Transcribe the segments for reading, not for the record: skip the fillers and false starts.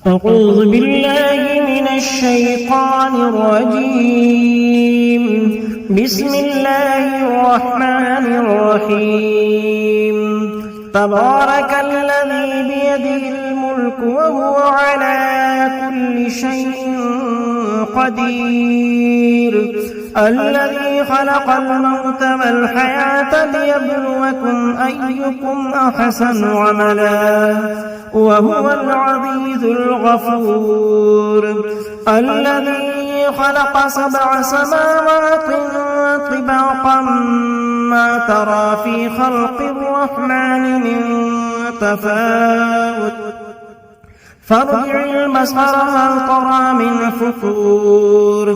أعوذ بالله من الشيطان الرجيم. بسم الله الرحمن الرحيم. تبارك الذي بيده الملك وهو على كل شيء قدير. الذي خلق الموت والحياة ليبلوكم أيكم أحسن عملا وهو العزيز الغفور. الذي خلق 7 سماوات طباقا ما ترى في خلق الرحمن من تفاوت فارجع البصر هل ترى من فطور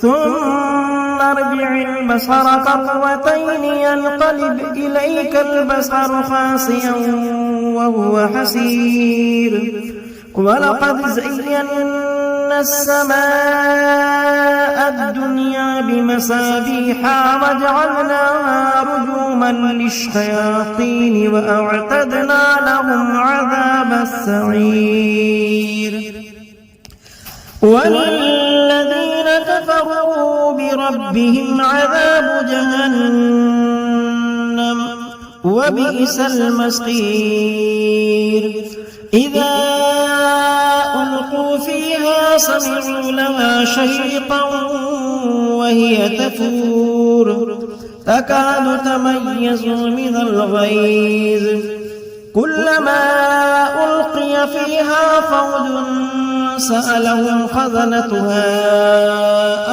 ثم ارجع البصر كرتين ينقلب إليك البصر خاسئا وهو حسير. ولقد زينا السماء الدنيا بمصابيح وجعلناها رجوما للشياطين وأعتدنا لهم عذاب السعير. وللذين كفروا بربهم عذاب جهنم وبئس المصير. إذا ألقوا فيها سمعوا لها شهيقا وهي تفور تكاد تميز من الغيظ كلما ألقي فيها فوج سألهم خزنتها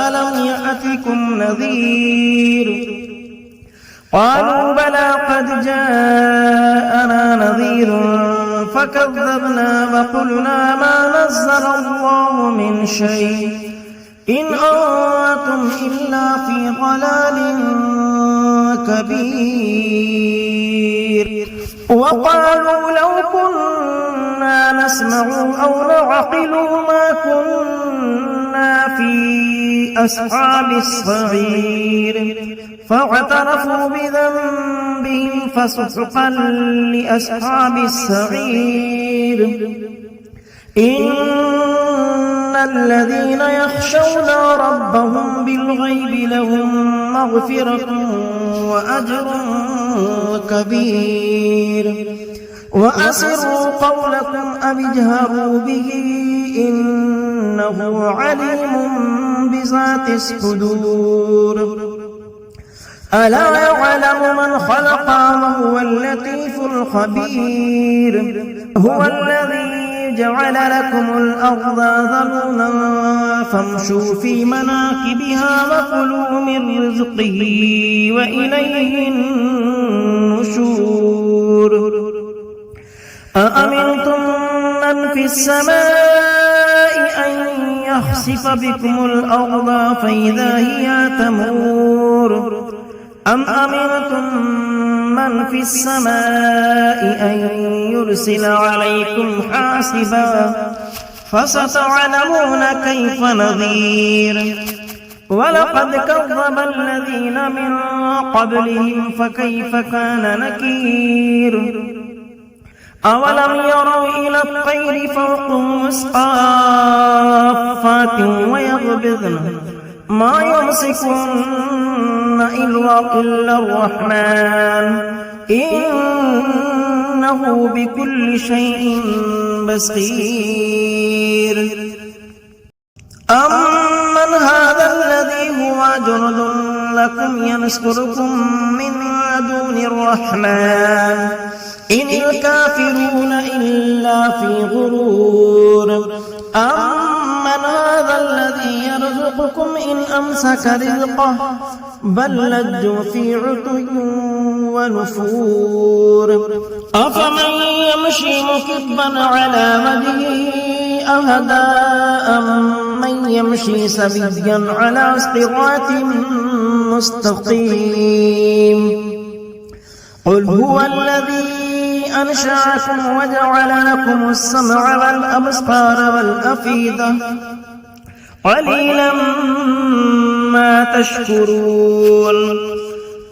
ألم يأتكم نذير قالوا بلى قد جاءنا نذير فكذبنا وقلنا ما نزل الله من شيء إن أنتم إلا في ضلال كبير. وقالوا لو كنا نسمع أو نعقل ما كنا في أصحاب السعير فاعترفوا بذنبهم فسحقا لأصحاب السعير. إن الذين يخشون ربهم بالغيب لهم مغفرة وأجر كبير. وأسروا قولكم أو اجهروا به إنه عليم بذات الصدور. ألا يعلم من خلق وهو اللطيف الخبير. هو الذي جعل لكم الأرض ذلولا فامشوا في مناكبها وكلوا من رزقه وإليه النشور. أأمنتم من في السماء أن يخسف بكم الأرض فإذا هي تمور أم أمنتم من في السماء أن يرسل عليكم حاسبا فستعلمون كيف نذير. ولقد كذب الذين من قبلهم فكيف كان نكير. أولم يروا إلى الطير فوقهم صافات ويقبضن ما يمسكن إلا الرحمن إنه بكل شيء بصير. أمن هذا الذي هو جند لكم ينصركم من دون الرحمن إن الكافرون إلا في غرور. أمن هذا الذي يرزقكم إن أمسك رزقه بل لجوا في عتو ونفور. أفمن يمشي مكبا على وجهه أهدى أمن يمشي سويا على صراط مستقيم. قل هو الذي أنشأكم وجعل لكم السمع والأبصار والأفئدة قليلا ما تشكرون.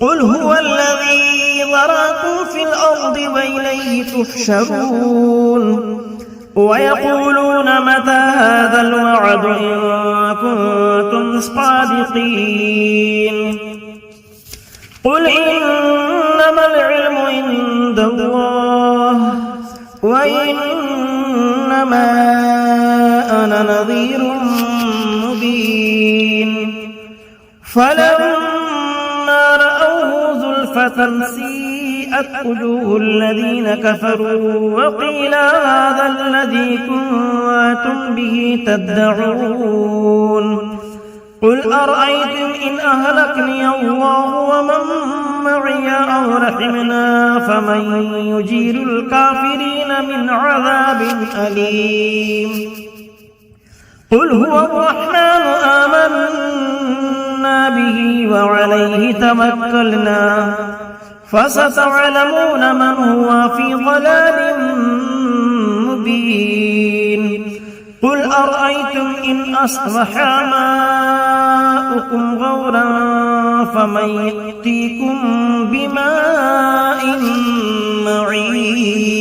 قل هو الذي ذراكم في الأرض وإليه تحشرون. ويقولون متى هذا الوعد إن كنتم صادقين قل إنما العلم عند الله وإنما أنا نذير مبين فلما رأوه زلفة سيئت وجوه الذين كفروا وقيل هذا الذي كنتم به تدعون قل أرأيتم إن أهلكني الله ومن معي أو رحمنا فمن يجير الكافرين من عذاب أليم قل هو الرحمن آمنا به وعليه توكلنا فستعلمون من هو في ضلال مبين قل أرأيتم إن أصبح ماؤكم غورا فمن يأتيكم بماء معين